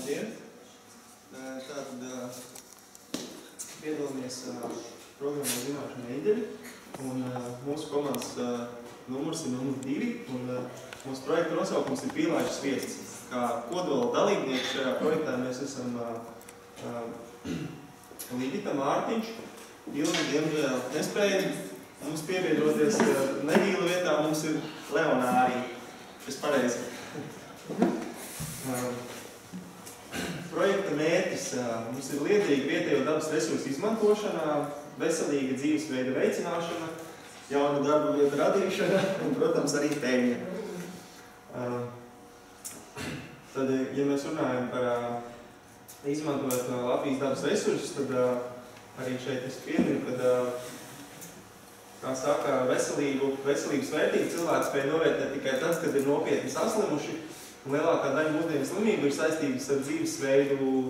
Labdien! Tātad piedalāmies programmā Zināšana Eņģeļi, un mūsu komandas numurs ir numur 2, un mūsu projekta nosaukums ir Pīlāģu sviestas. Kā kodola dalībnieki šajā projektā mēs esam Ligita, Mārtiņš, Ilgi, diemžēl nespēja mums piebiedroties Negīla vietā, mums ir Leonārija, kas pareizi. Projekta mērķis mums ir liederīga vietējo dabas resursu izmantošana, veselīga dzīvesveida veicināšana, jaunu darba vietu radīšana un, protams, arī peļņa. Tad, ja mēs runājam par izmantojot Latvijas dabas resursus, tad arī šeit es pieminu, kad, kā saka, veselības vērtību cilvēks spēj novērtēt tikai tad, kad ir nopietni saslimuši. Lielākā daļa mūsdienu slimību ir saistības ar dzīvesveidu,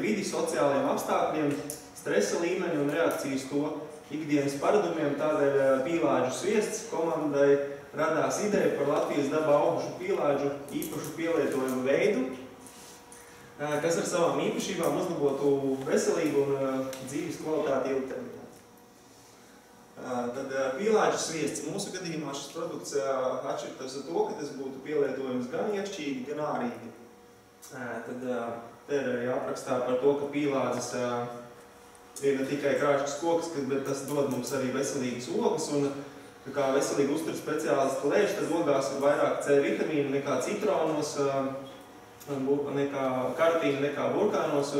vidi, sociālajiem apstākļiem, stresa līmeni un reakcijas to ikdienas paradumiem. Tādēļ pīlāģu sviests komandai radās ideja par Latvijas dabā augušu pīlāģu īpašu pielietojumu veidu, kas ar savām īpašībām uzlabotu veselību un dzīves kvalitāti ilgtermiņā. Tad pīlāģu sviests. Mūsu gadījumā šis produkts atšķirtas ar to, ka tas būtu pielietojums gan iekšķīgi, gan ārīgi. Tad te ir arī aprakstā par to, ka pīlādzes ir ne tikai krāšņas koks, bet tas dod mums arī veselīgas ogas, un kā veselīgi uzturu speciālisti lēš, tad ogās ir vairāk C vitamīnu nekā citronos, nekā kartīna, nekā burkānos,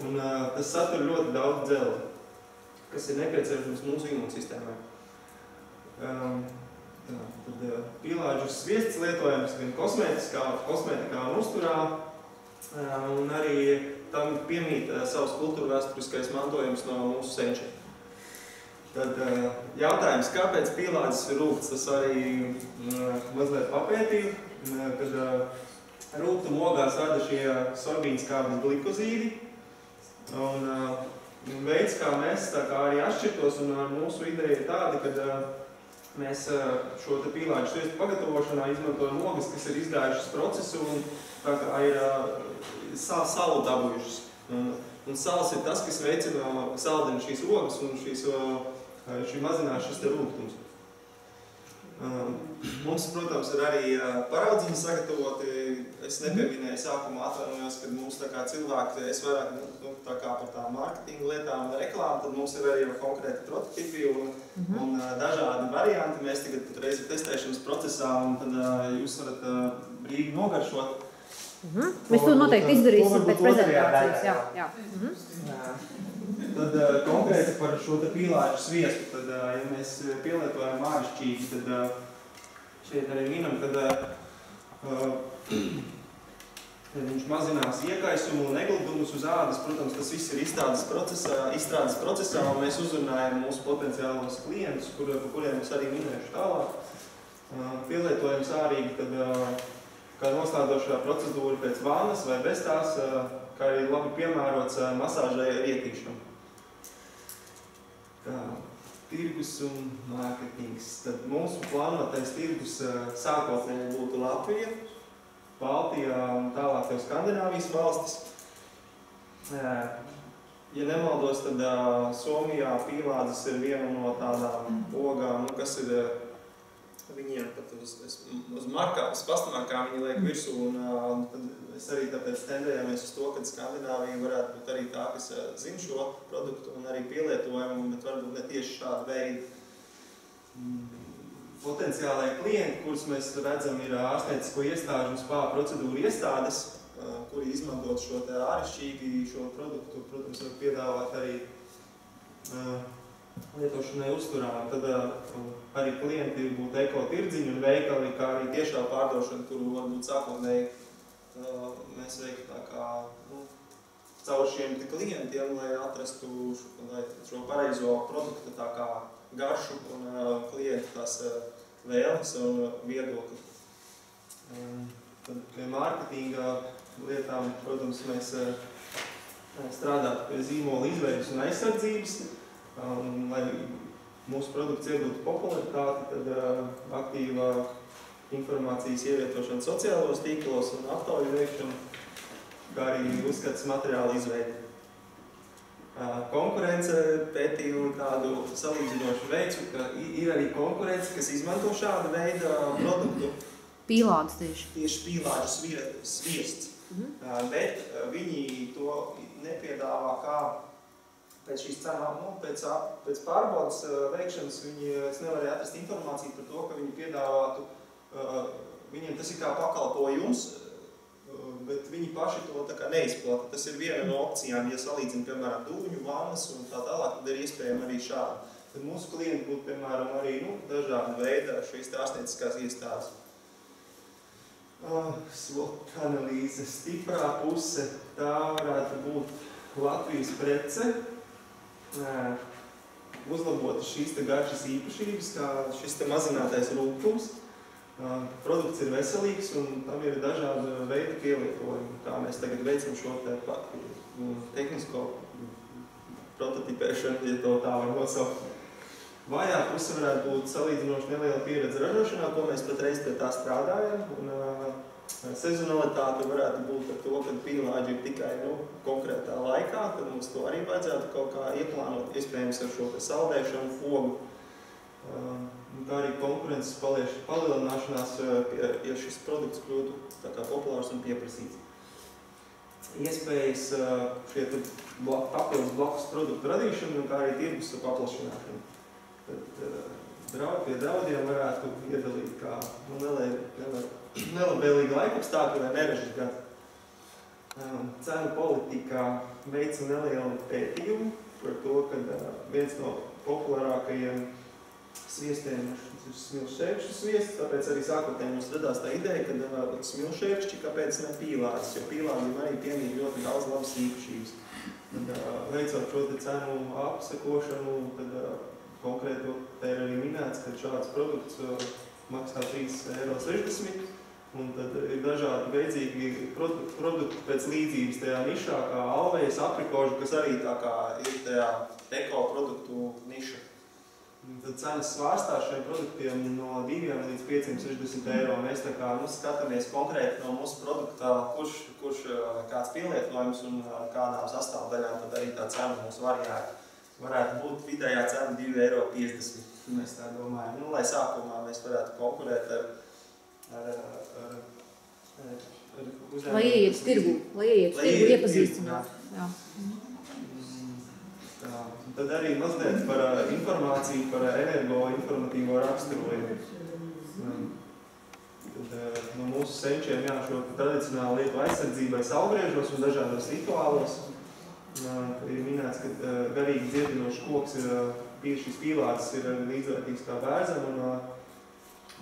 un tas satur ļoti daudz dzelzi, kas ir nepieciešams mūsu imūnsistēmai. Tad pīlāģu sviests lietojams gan kosmētikā un uzturā, un arī tam piemīt savs kultūrvēsturiskais mantojums no mūsu senčiem. Tad jautājums, kāpēc pīlāģis ir rūgts, tas arī mazliet papētīju, kad rūgtuma ogās rada šie sorbīnskābes glikozīdi, un veids, kā mēs arī atšķirtos, un mūsu ideja ir tāda, ka mēs šo pīlāģu sviestu pagatavošanā izmantojam ogas, kas ir izgājušas procesu un tā kā ir salu dabūjušas. Un salas ir tas, kas veicina saldina šīs ogas un šī mazinās šis te rūgtums. Mums, protams, ir arī paraudzīņi sagatavoti. Es nepieminēju sākumā, atvainojos, kad mums tā kā cilvēki, es vairāk tā kā par tām mārketinga lietām un reklāmu, tad mums ir arī konkrēti prototipi un dažādi varianti. Mēs tagad patreiz ir testēšanas procesā, un tad jūs varat brīvi nogaršot. Mēs to noteikti izdarīsim pēc prezentācijas. Jā. Tad konkrēti par šo pīlāģu sviestu, tad, ja mēs pielietojam āršķīgi, tad šeit arī minam, kad viņš mazinās iekaisumu un negludumus uz ādas. Protams, tas viss ir izstrādes procesā, un mēs uzrunājam mūsu potenciālos klientus, kuriem es arī minēšu tālāk. Pielietojums ārīgi, tad kā noslēdzošā procedūra pēc vannas vai bez tās, kā arī labi piemērots masāžai ar ietīšanu. Tirgus un mārketings. Tad mūsu plānotais tirgus sākotnēji būtu Latvija, Baltijā un tālāk jau Skandināvijas valstis. Ja nemaldos, tad Somijā pīlādzes ir viena no tādām ogām, kas ir viņiem pat uz pastamarkām viņi liek virsū, un tad es arī tāpēc tendējāmies uz to, ka Skandināvija varētu būt arī tā, kas zina šo produktu un arī pielietojumu, bet varbūt ne tieši šādu veidu. Potenciālai klienti, kurus mēs redzam, ir ārstniecisko iestāžu un spā procedūru iestādes, kuri izmantot šo āršķīgi šo produktu, protams, var piedāvāt arī lietošanai uzturā. Tad arī klienti būtu ekotirdziņi un veikali, kā arī tiešā pārdošana, kuru varbūt sākotnēji mēs veiktu tā kā caur šiem klientiem, lai atrastu šo pareizo produktu tā kā garšu un klientu tās vēlmes un viedokli. Tad pie mārketinga lietām, protams, mēs strādātu pie zīmola izveides un aizsardzības. Lai mūsu produkts iegūtu popularitāti, tad aktīva informācijas ievietošana sociālos tīklos un aptauju veikšana. kā arī uzskats materiāla izveidi. Konkurence pētīja tādu salīdzinošu veicu, ka ir arī konkurence, kas izmanto šādu veidu produktu. Pīlādus tieši. Tieši pīlāžu sviests. Bet viņi to nepiedāvā kā pēc šīs cenām, pēc pārbaudas veikšanas es nevarēju atrast informāciju par to, ka viņi piedāvātu, viņiem tas ir kā pakalpojums, bet viņi paši to tā kā neizplata. Tas ir viena no opcijām, ja salīdzina, piemēram, dūņu, vannas un tā tālāk, tad ir iespējama arī šāda. Tad mūsu klienti būtu, piemēram, arī dažāda veida šīs ārstnieciskās iestādes. SWOT analīze, stiprā puse, tā varētu būt Latvijas prece, uzlabota šīs te garšas īpašības, kā šis te mazinātais rūgtums. Produkts ir veselīgs un tam ir dažāda veida pielietojumi, kā mēs tagad veicam šo tehnisko prototipēšanu, ja to tā var nosaukt. Vājā puse varētu būt salīdzinoši neliela pieredze ražošanā, ko mēs patreiz pie tā strādājam. Un sezonalitāte varētu būt ar to, ka pīlāģi ir tikai konkrētā laikā, tad mums to arī vajadzētu kaut kā ieplānot, iespējams ar šo saldēšanu, fogu. Kā arī konkurences palielināšanās, ja šis produkts kļūtu tā kā populārs un pieprasīts. Iespējas šie papildus blakus produktu radīšanu, kā arī tirgus paplašināšanu. Tad pie draudiem varētu iedalīt kā nelabvēlīgi laikapstākļi vai neražas gadi. Cenu politikā veica nelielu pētījumu par to, ka viens no populārākajiem sviestiem ir smilšēkšķu sviests, tāpēc arī sākotnēji mums radās tā ideja, ka smilšēkšķi, kāpēc ne pīlādes, jo pīlādiem arī piemīt ļoti daudz labas īpašības. Veicot šo cenu apsekošanu, tad konkrēti te ir arī minēts, ka šāds produkts maksā 3,60 €, un tad ir dažādi veidzīgi produkti pēc līdzības tajā nišā, kā alvejas, aprikožu, kas arī tā kā ir tajā eko produktu niša. Tad cenas svārstās šiem produktiem no 2 līdz 560 €. Mēs tā kā skatāmies konkrēti no mūsu produktā, kurš kāds pielietojums un kādām sastāvdaļām, tad arī tā cena mums varētu būt vidējā cena 2,50 €. Mēs tā domājam, lai sākumā mēs varētu konkurēt ar uzņēmumu. Lai ieiet tirgu, iepazīstināt. Tad arī mazliet par informāciju par energo-informatīvo raksturojumu. No mūsu senčiem šo tradicionālu lietu aizsardzībai saulgriežos un dažādos rituālos. Ir minēts, ka garīgi dziedinošs koks šīs pīlādes ir līdzvērtīgs kā bērzam un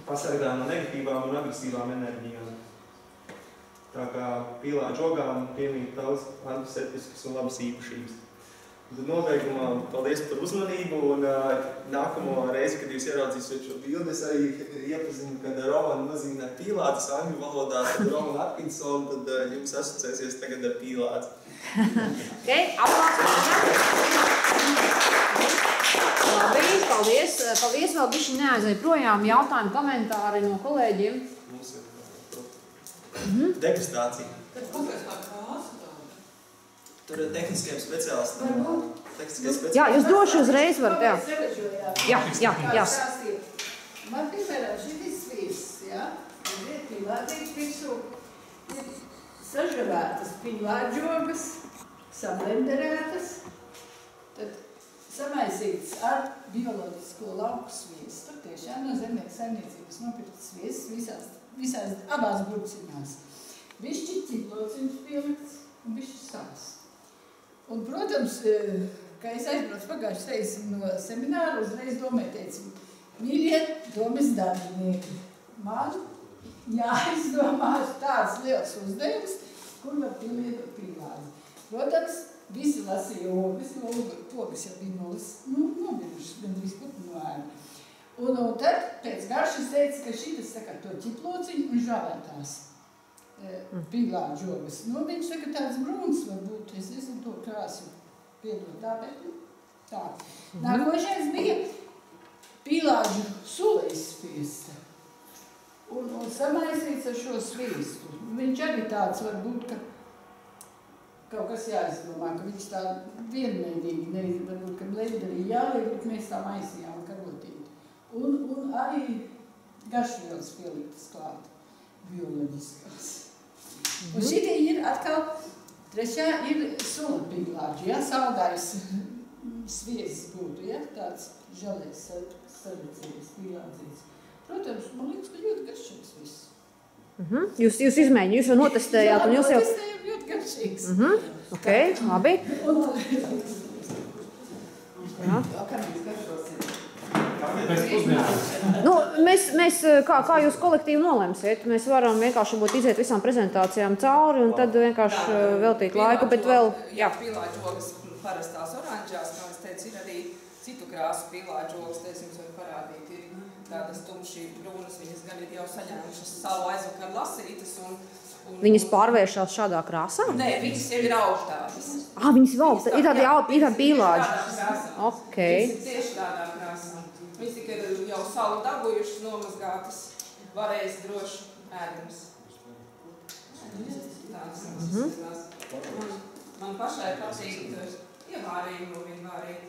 pasargā no negatīvām un agresīvām enerģijām. Tā kā pīlāģu ogām piemīt daudz antiseptiskas un labas īpašības. Tad nobeigumā paldies par uzmanību un nākamo reizi, kad jūs ieraudzīsiet šo bildi, es arī iepazinu, kad Romana nozīmē pīlādes angļu valodā, tad Romana Atkinson, tad jums asociēsies tagad ar pīlādes. Labi, paldies. Paldies, vēl bišķi neaizēj projām jautājumi, komentāri no kolēģiem. Mums ir degustācija. Tad kāpēc tā krāsa tāda? Tur ir tehniskiem speciālistiem. Jā, jūs droši uzreiz varat, jā. Jā. Man piemēram šitis sviests, ir pīlādīgs virsū, ir sažavētas pīlādžogas, sablenderētas, tad samaisīts ar bioloģisko lauku sviestu. Tiešām no zemnieku saimniecības nopirktas sviests visās abās burciņās. Bišķi ķiplociņš pielikts un bišķi sāls. Un, protams, kā es aizbraucu pagājušas reizes no semināra, uzreiz domē teicu, mīļie domas darbinieki, man jāizdomās tāds liels uzdevums, kur var pielietot pīlādi. Protams, visi lasīja ogas, ogas jau bija nobirušas, gandrīz putu no ēna. Un tad pēc garšas teica, ka šitas saka to ķiplociņu un žavētās pīlāģu ogas. Viņš saka tāds brūns varbūt, es nezinu to krāsu piedot tā, bet tā. Nākošais bija pīlāģu sulejas spiesta un samaisīts ar šo sviestu. Viņš arī tāds varbūt, ka kaut kas jāizdomā, ka viņš tā vienmērīgi nezinu, varbūt, ka blenderī jāliek, bet mēs tā maisījām karotīti. Un arī garšvielas pieliktas klāt, bioloģiskās. Un šitie ir atkal, trešā ir solapīglāģi, ja, saldājs sviezis būtu, ja, tāds žalēs sarvicējis, pīlādzīts. Protams, man liekas, ka ļoti garšīgs viss. Jūs izmēģināt, jūs jau notestējāt, un jūs jau... Jā, notestējām ļoti garšīgs. Ok, labi. Jā. Nu, mēs kā jūs kolektīvi nolemsiet, mēs varam vienkārši būt iziet visām prezentācijām cauri un tad vienkārši veltīt laiku, bet vēl... Jā, pīlāģogas parastās oranžās, kā es teicu, ir arī citu krāsu pīlāģogas, te es jums varu parādīt, ir tādas tumši brūnas, viņas gan ir jau saņēmušas savu aizvakar lasītas un Viņas pārvēršās šādā krāsā? Nē, viņas jau ir augtādas. Viņas ir augtādas, ir tādi pīlāģi. Ok. Viņas ir tieši tādā krāsā. Viņas tikai jau salu dabūjušas, nomazgātas, varēs droši ēdams. Man pašai patīk ievārījumi no vienvārīgi.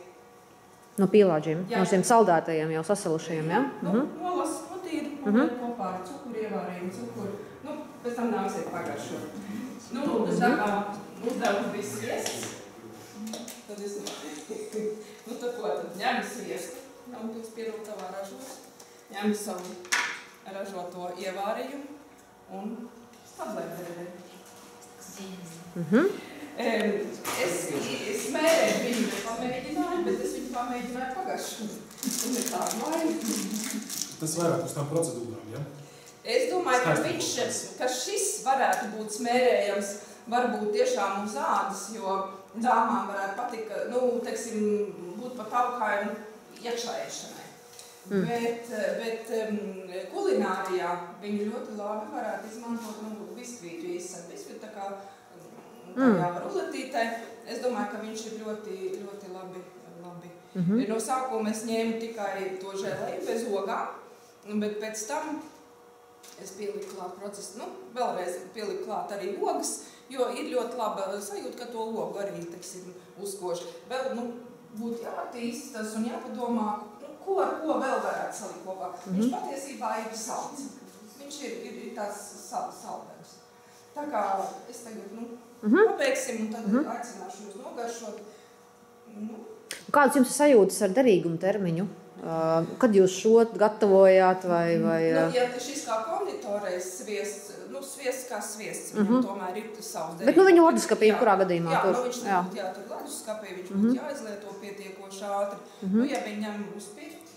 No pīlāģiem, no šiem saldētajiem jau sasalušajiem, ja? Nolas putīri, kopā ar cukuru ievārījumu, cukuru. Pēc tam nāksiet pagaršo. Tā kā uzdevums bija sviests, tad es tad ņem sviestu, un jūs pierūtavā ražos, ņem savu ražoto ievārījumu un stablenderē. Es mērēju viņu nepamēģināju, bet es viņu pamēģināju pagaršot. Un ir tāda laime. Tas vairāk uz tām procedūrām, ja? Es domāju, ka šis varētu būt smērējams, varbūt tiešām uz ādas, jo dāmām varētu patikt, būt pat augājumu iekšāiešanai. Bet kulinārijā viņi ļoti labi varētu izmantot biskvītu īsam. Biskvītu tā kā ruletītē. Es domāju, ka viņš ir ļoti, ļoti labi. No sākuma es ņēmu tikai to žēlēju bez ogām, bet pēc tam es pieliku klāt procesu, vēlreiz pieliku klāt arī ogas, jo ir ļoti laba sajūta, ka to ogu arī, uzkoš. Vēl, būtu jātīst tas un jāpadomā, ko ar ko vēl varētu salikt kopā. Viņš patiesībā ir salds. Viņš ir tāds saldens. Tā kā es tagad, pabeigsim un tad aicināšu jūs nogaršot. Kādas jums ir sajūtas ar derīgumu termiņu? Kad jūs šo gatavojāt vai... Ja šis kā konditorais sviests, sviests kā sviests, viņam tomēr ir savs derīgums. Bet viņa leduskapī kurā gadījumā? Viņš nebūtu jātur leduskapī, viņš būtu jāizlieto pietiekoši ātri. Ja viņam uzpirkt,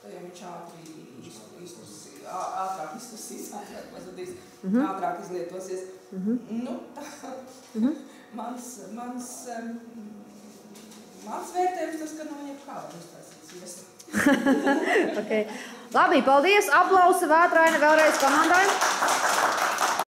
tad jau viņš ātrāk iztusīs, ātrāk pazudīs, ātrāk izlietosies. Mans vērtējums tas, ka viņam kādu uztaisīt sviestu. Okay. Labi, paldies! Aplausi Vētraine vēlreiz komandai!